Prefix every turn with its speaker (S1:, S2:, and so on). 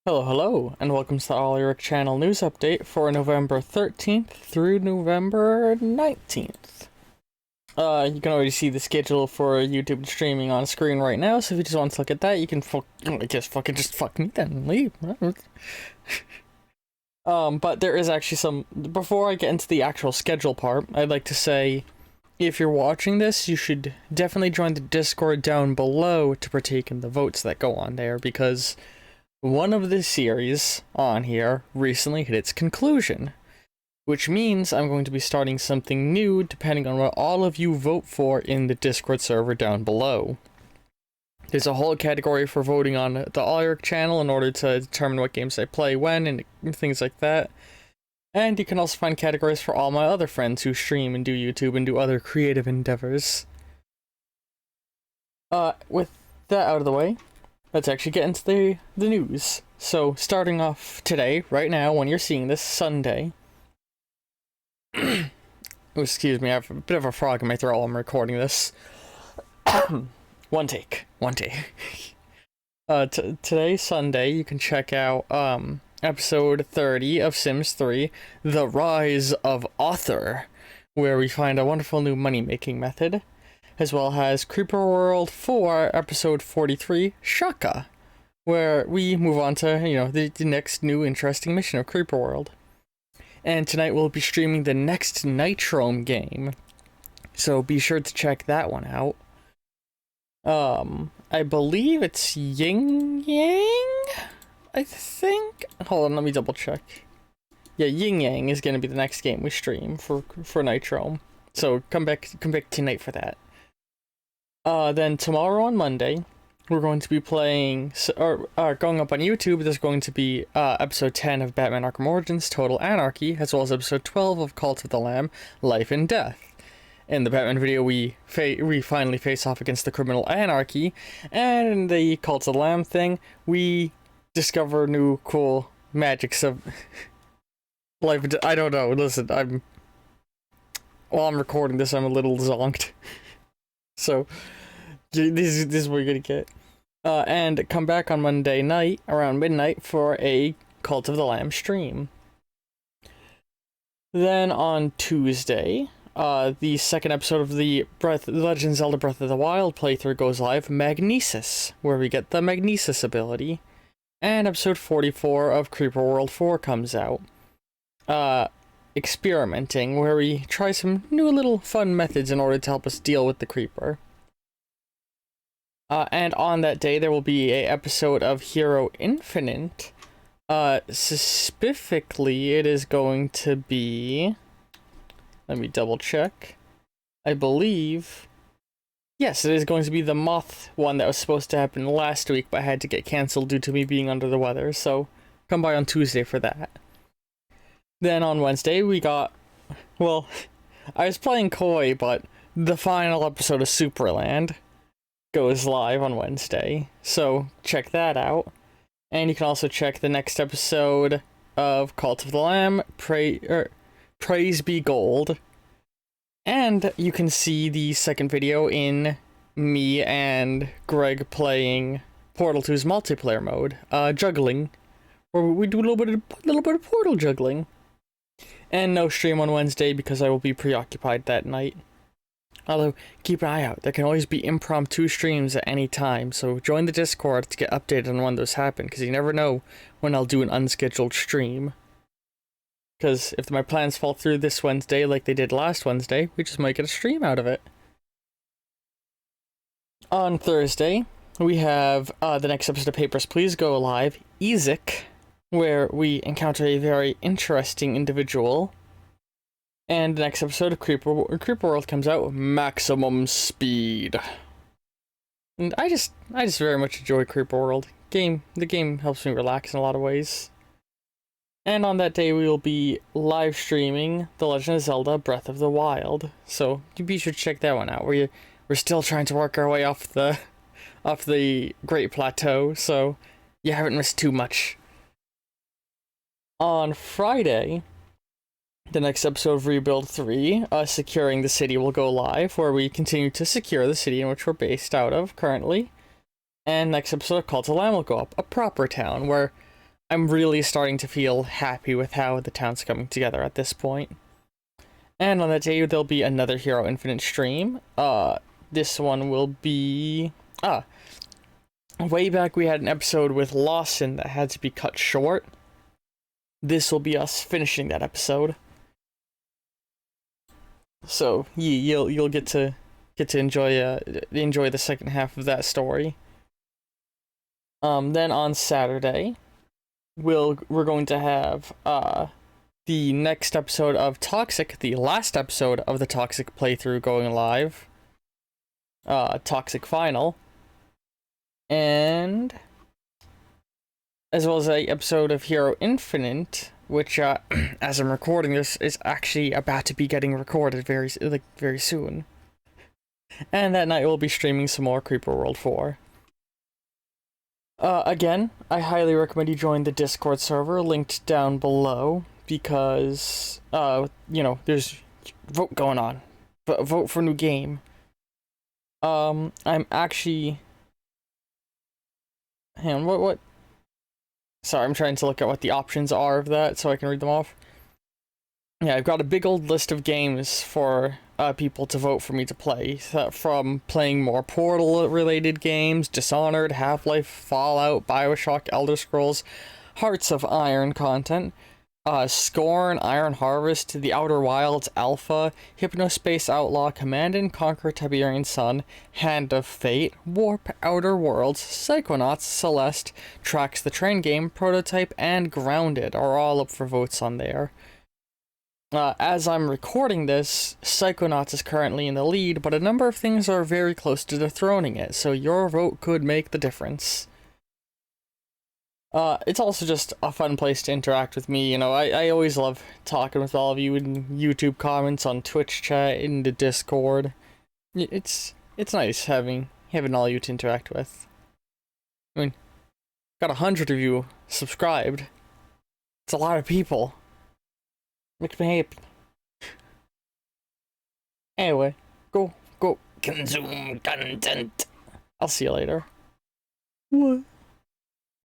S1: Hello, and welcome to the All Your Channel news update for November 13th through November 19th. You can already see the schedule for YouTube streaming on screen right now, so if you just want to look at that, you can just fuck me then, leave. But there is actually some, before I get into the actual schedule part, I'd like to say, if you're watching this, you should definitely join the Discord down below to partake in the votes that go on there, because one of the series on here recently hit its conclusion, which means I'm going to be starting something new depending on what all of you vote for in the Discord server down below. There's a whole category for voting on the All Your channel in order to determine what games I play when and things like that. And you can also find categories for all my other friends who stream and do YouTube and do other creative endeavors. With that out of the way, let's actually get into the news. So, starting off today, right now, when you're seeing this, Sunday. Oh, excuse me, I have a bit of a frog in my throat while I'm recording this. One take. Today, Sunday, you can check out, episode 30 of Sims 3, The Rise of Author, where we find a wonderful new money-making method, as well as Creeper World 4, episode 43, Shaka, where we move on to, the next new interesting mission of Creeper World. And tonight we'll be streaming the next Nitrome game, so be sure to check that one out. I believe it's Yin Yang? I think? Hold on, let me double check. Yeah, Yin Yang is gonna be the next game we stream for Nitrome, so come back tonight for that. Then tomorrow on Monday, we're going to be playing, going up on YouTube, there's going to be episode 10 of Batman Arkham Origins, Total Anarchy, as well as episode 12 of Cult of the Lamb, Life and Death. In the Batman video, we finally face off against the criminal Anarchy, and in the Cult of the Lamb thing, we discover new cool magics of Life and Death. I don't know, listen, while I'm recording this, I'm a little zonked. So, this is what you're gonna get. And come back on Monday night, around midnight, for a Cult of the Lamb stream. Then on Tuesday, the second episode of the Legend of Zelda Breath of the Wild playthrough goes live, Magnesis, where we get the Magnesis ability. And episode 44 of Creeper World 4 comes out. Experimenting, where we try some new little fun methods in order to help us deal with the creeper. And on that day, there will be a episode of Hero Infinite. Specifically, it is going to be... Let me double check. I believe... Yes, it is going to be the Moth one that was supposed to happen last week, but had to get cancelled due to me being under the weather, so come by on Tuesday for that. Then on Wednesday, we got... Well, I was playing coy, but the final episode of Superland goes live on Wednesday, so check that out. And you can also check the next episode of Cult of the Lamb, Praise Be Gold. And you can see the second video in me and Greg playing Portal 2's multiplayer mode, juggling, where we do a little bit of Portal juggling. And no stream on Wednesday because I will be preoccupied that night. Although, keep an eye out, there can always be impromptu streams at any time, so join the Discord to get updated on when those happen, because you never know when I'll do an unscheduled stream. Because if my plans fall through this Wednesday like they did last Wednesday, we just might get a stream out of it. On Thursday, we have the next episode of Papers, Please go live, Ezek, where we encounter a very interesting individual. And the next episode of Creeper World comes out, Maximum Speed. And I just very much enjoy Creeper World. The game helps me relax in a lot of ways. And on that day, we will be live streaming The Legend of Zelda Breath of the Wild. So you be sure to check that one out. We're still trying to work our way off the Great Plateau, so you haven't missed too much. On Friday, the next episode of Rebuild 3, Securing the City, will go live, where we continue to secure the city in which we're based out of currently. And next episode of Cult of the Lamb will go up, A Proper Town, where I'm really starting to feel happy with how the town's coming together at this point. And on that day, there'll be another Hero Infinite stream. This one will be... way back we had an episode with Lawson that had to be cut short. This will be us finishing that episode. So, you'll get to enjoy the second half of that story. Then on Saturday, we're going to have the next episode of Toxic, the last episode of the Toxic playthrough going live. Toxic Final. And as well as a episode of Hero Infinite, which as I'm recording this is actually about to be getting recorded very soon. And that night we'll be streaming some more Creeper World 4. Again, I highly recommend you join the Discord server linked down below because there's vote going on. Vote for new game. I'm actually... Hang on, what? Sorry, I'm trying to look at what the options are of that so I can read them off. Yeah, I've got a big old list of games for people to vote for me to play. From playing more Portal-related games, Dishonored, Half-Life, Fallout, Bioshock, Elder Scrolls, Hearts of Iron content, Scorn, Iron Harvest, The Outer Wilds, Alpha, Hypnospace Outlaw, Command & Conquer Tiberian Sun, Hand of Fate, Warp, Outer Worlds, Psychonauts, Celeste, Tracks the Train Game, Prototype, and Grounded are all up for votes on there. As I'm recording this, Psychonauts is currently in the lead, but a number of things are very close to dethroning it, so your vote could make the difference. It's also just a fun place to interact with me. I always love talking with all of you in YouTube comments, on Twitch chat, in the Discord. It's nice having all you to interact with. I mean, got 100 of you subscribed. It's a lot of people. Makes me happy. Anyway, go consume content. I'll see you later. What?